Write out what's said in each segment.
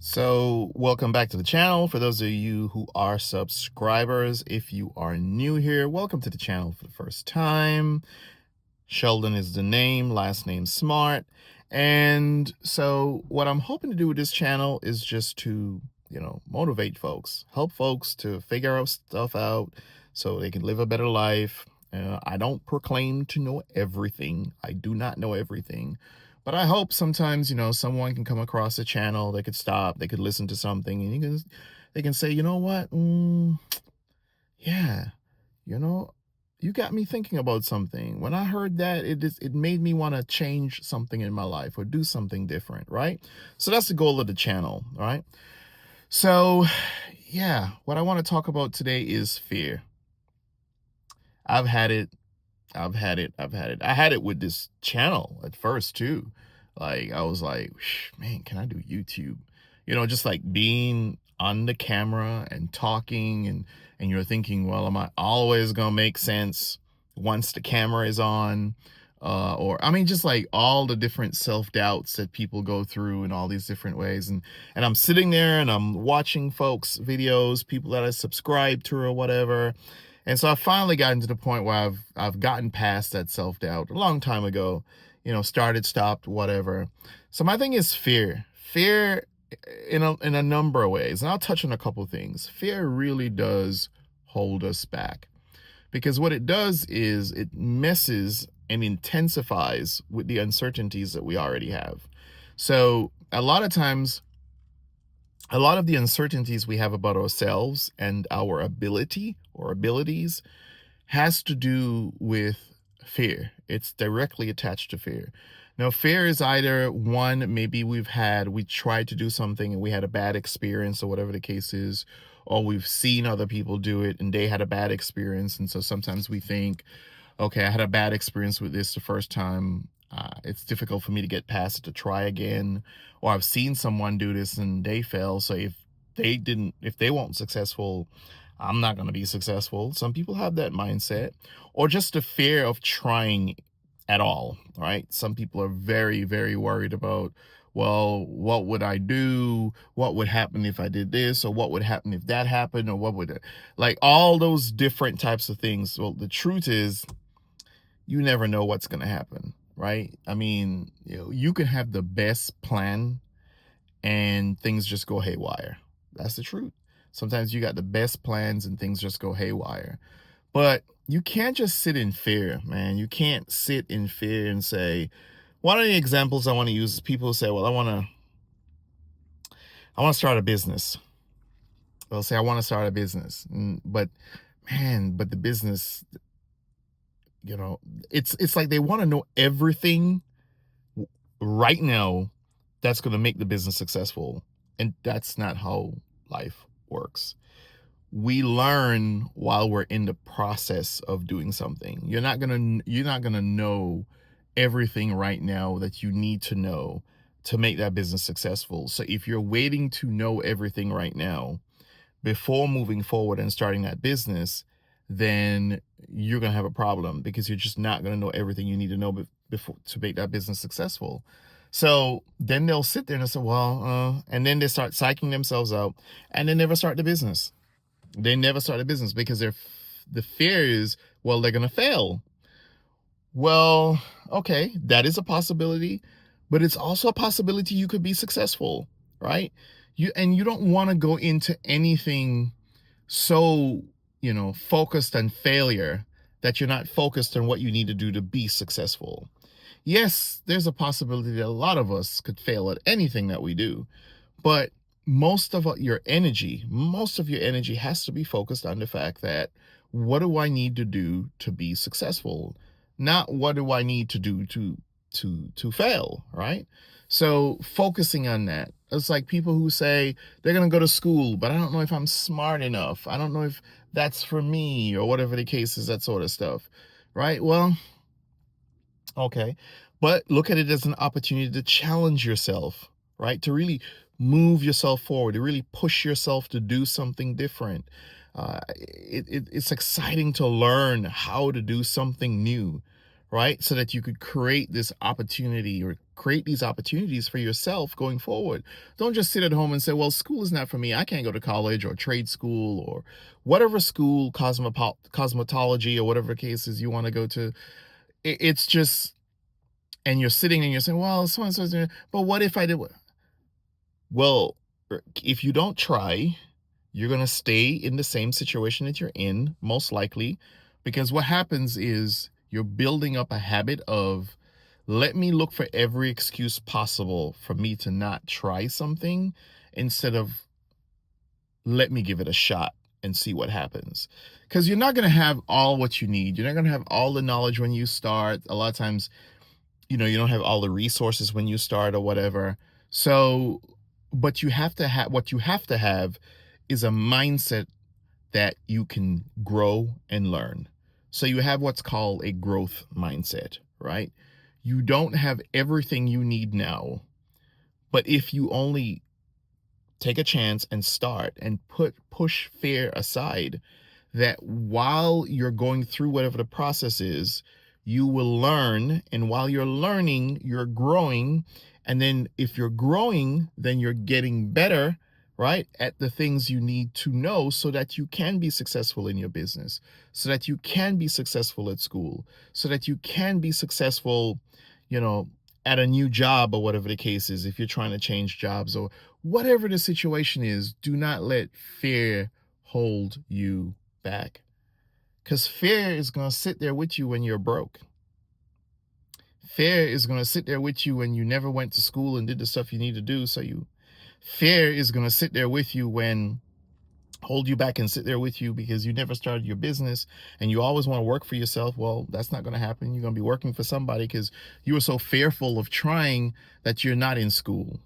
So, welcome back to the channel. For those of you who are subscribers, if you are new here, welcome to the channel for the first time. Sheldon is the name, last name Smart. And so, what I'm hoping to do with this channel is just to, motivate folks, help folks to figure out stuff out so they can live a better life. I don't proclaim to know everything. I do not know everything. But I hope sometimes, someone can come across a channel, they could stop, they could listen to something, and they can say, you know what? Yeah, you know, you got me thinking about something. When I heard that, it made me want to change something in my life or do something different, right? So that's the goal of the channel, right? So, yeah, what I want to talk about today is fear. I've had it I've had it. I've had it. I had it with this channel at first too. Like I was like, man, can I do YouTube? Just like being on the camera and talking and you're thinking, well, am I always gonna make sense once the camera is on? Or I mean, just like all the different self-doubts that people go through in all these different ways. And I'm sitting there and I'm watching folks' videos, people that I subscribe to or whatever, and so I finally gotten to the point where I've gotten past that self-doubt a long time ago, started, stopped, whatever. So my thing is fear. Fear in a number of ways. And I'll touch on a couple things. Fear really does hold us back. Because what it does is it messes and intensifies with the uncertainties that we already have. So a lot of times, a lot of the uncertainties we have about ourselves and our ability or abilities has to do with fear. It's directly attached to fear. Now, fear is either one, maybe we tried to do something and we had a bad experience or whatever the case is, or we've seen other people do it and they had a bad experience. And so sometimes we think, okay, I had a bad experience with this the first time. It's difficult for me to get past it to try again. Or I've seen someone do this and they fail. So if they weren't successful, I'm not going to be successful. Some people have that mindset, or just the fear of trying at all, right? Some people are very, very worried about, well, what would I do? What would happen if I did this? Or what would happen if that happened? Or what would, like all those different types of things. Well, the truth is, you never know what's going to happen, right? I mean, you can have the best plan and things just go haywire. That's the truth. Sometimes you got the best plans and things just go haywire. But you can't just sit in fear, man. You can't sit in fear and say, one of the examples I want to use is people say, well, I want to start a business. They'll say, I want to start a business. But man, but the business, you know, it's like they want to know everything right now that's going to make the business successful. And that's not how life works. We learn while we're in the process of doing something. You're not going to know everything right now that you need to know to make that business successful. So if you're waiting to know everything right now before moving forward and starting that business, then you're going to have a problem because you're just not going to know everything you need to know before to make that business successful. So then they'll sit there and say, well, and then they start psyching themselves out and they never start the business. They never start a business because the fear is, well, they're going to fail. Well, okay, that is a possibility, but it's also a possibility you could be successful, right? You don't want to go into anything so, focused on failure that you're not focused on what you need to do to be successful. Yes, there's a possibility that a lot of us could fail at anything that we do, but most of your energy has to be focused on the fact that what do I need to do to be successful, not what do I need to do to fail, right? So focusing on that. It's like people who say they're going to go to school, but I don't know if I'm smart enough. I don't know if that's for me or whatever the case is, that sort of stuff, right? Well, okay. But look at it as an opportunity to challenge yourself, right? To really move yourself forward, to really push yourself to do something different. It's exciting to learn how to do something new, right? So that you could create this opportunity or create these opportunities for yourself going forward. Don't just sit at home and say, well, school is not for me. I can't go to college or trade school or whatever school, cosmetology or whatever cases you want to go to. It's just, and you're sitting and you're saying, well, so and so's doing, but what if I did? Well, if you don't try, you're going to stay in the same situation that you're in, most likely, because what happens is you're building up a habit of, let me look for every excuse possible for me to not try something instead of let me give it a shot and see what happens. Because you're not going to have all what you need. You're not going to have all the knowledge when you start. A lot of times, you don't have all the resources when you start or whatever. So, but you have to have, what you have to have is a mindset that you can grow and learn. So you have what's called a growth mindset, right? You don't have everything you need now, but if you only take a chance and start and push fear aside, that while you're going through whatever the process is, you will learn. And while you're learning, you're growing. And then if you're growing, then you're getting better, right, at the things you need to know so that you can be successful in your business, so that you can be successful at school, so that you can be successful, you know, at a new job or whatever the case is. If you're trying to change jobs or whatever the situation is, do not let fear hold you back, because fear is going to sit there with you when you're broke. Fear is going to sit there with you when you never went to school and did the stuff you need to do. Fear is going to sit there with you when hold you back and sit there with you because you never started your business and you always want to work for yourself. Well, that's not going to happen. You're going to be working for somebody because you were so fearful of trying that you're not in school,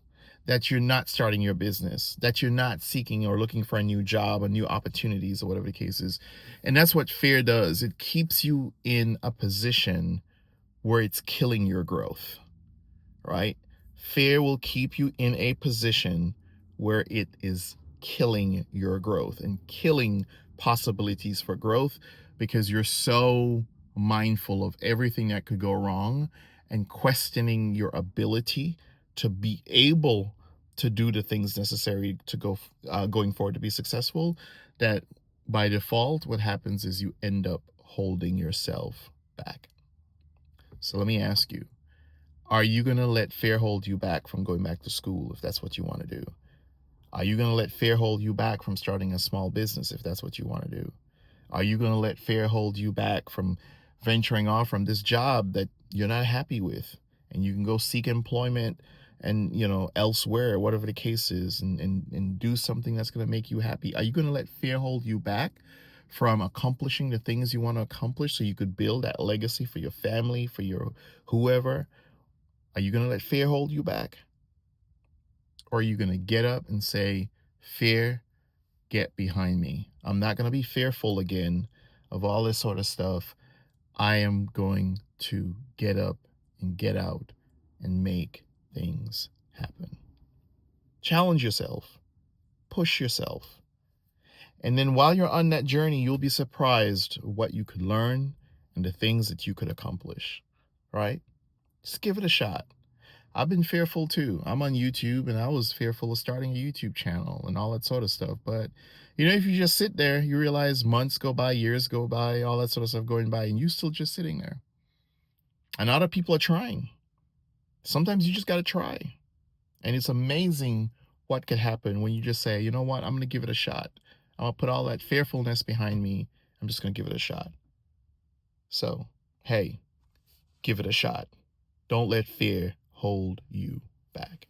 that you're not starting your business, that you're not seeking or looking for a new job or new opportunities or whatever the case is. And that's what fear does. It keeps you in a position where it's killing your growth, right? Fear will keep you in a position where it is killing your growth and killing possibilities for growth because you're so mindful of everything that could go wrong and questioning your ability to be able to do the things necessary to going forward to be successful, that by default what happens is you end up holding yourself back. So let me ask you, are you going to let fear hold you back from going back to school if that's what you want to do? Are you going to let fear hold you back from starting a small business if that's what you want to do? Are you going to let fear hold you back from venturing off from this job that you're not happy with and you can go seek employment and, elsewhere, whatever the case is, and do something that's going to make you happy? Are you going to let fear hold you back from accomplishing the things you want to accomplish so you could build that legacy for your family, for your whoever? Are you going to let fear hold you back? Or are you going to get up and say, fear, get behind me? I'm not going to be fearful again of all this sort of stuff. I am going to get up and get out and make things happen. Challenge yourself. Push yourself. And then while you're on that journey, you'll be surprised what you could learn and the things that you could accomplish, right? Just give it a shot. I've been fearful too. I'm on YouTube and I was fearful of starting a YouTube channel and all that sort of stuff. But, if you just sit there, you realize months go by, years go by, all that sort of stuff going by, and you still just sitting there. And other people are trying. Sometimes you just got to try. And it's amazing what could happen when you just say, you know what, I'm going to give it a shot. I'm going to put all that fearfulness behind me. I'm just going to give it a shot. So, hey, give it a shot. Don't let fear hold you back.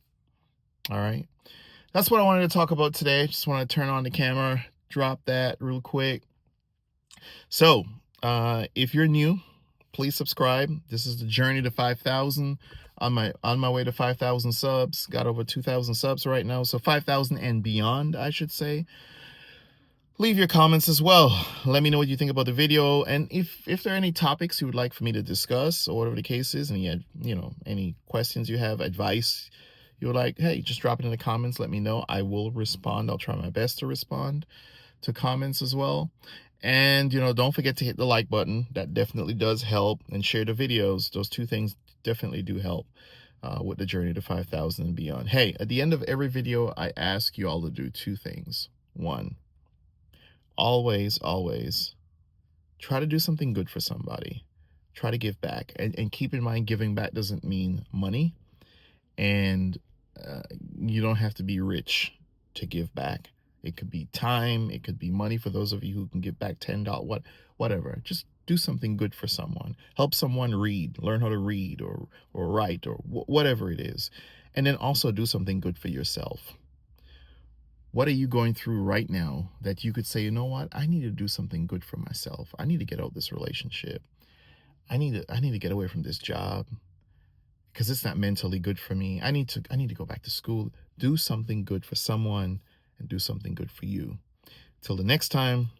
All right. That's what I wanted to talk about today. Just want to turn on the camera, drop that real quick. So, if you're new, please subscribe. This is the journey to 5,000. On my way to 5,000 subs. Got over 2,000 subs right now, so 5,000 and beyond, I should say. Leave your comments as well. Let me know what you think about the video, and if there are any topics you would like for me to discuss or whatever the case is, and any questions you have, advice you're like, hey, just drop it in the comments. Let me know. I will respond. I'll try my best to respond to comments as well. And, don't forget to hit the like button. That definitely does help. And share the videos. Those two things definitely do help with the journey to 5,000 and beyond. Hey, at the end of every video, I ask you all to do two things. One, always try to do something good for somebody. Try to give back. And keep in mind, giving back doesn't mean money. And uh, you don't have to be rich to give back. It could be time, it could be money for those of you who can give back $10, whatever. Just do something good for someone. Help someone read, learn how to read or write or whatever it is. And then also do something good for yourself. What are you going through right now that you could say, you know what? I need to do something good for myself. I need to get out of this relationship. I need to get away from this job because it's not mentally good for me. I need to go back to school. Do something good for someone and do something good for you. Till the next time,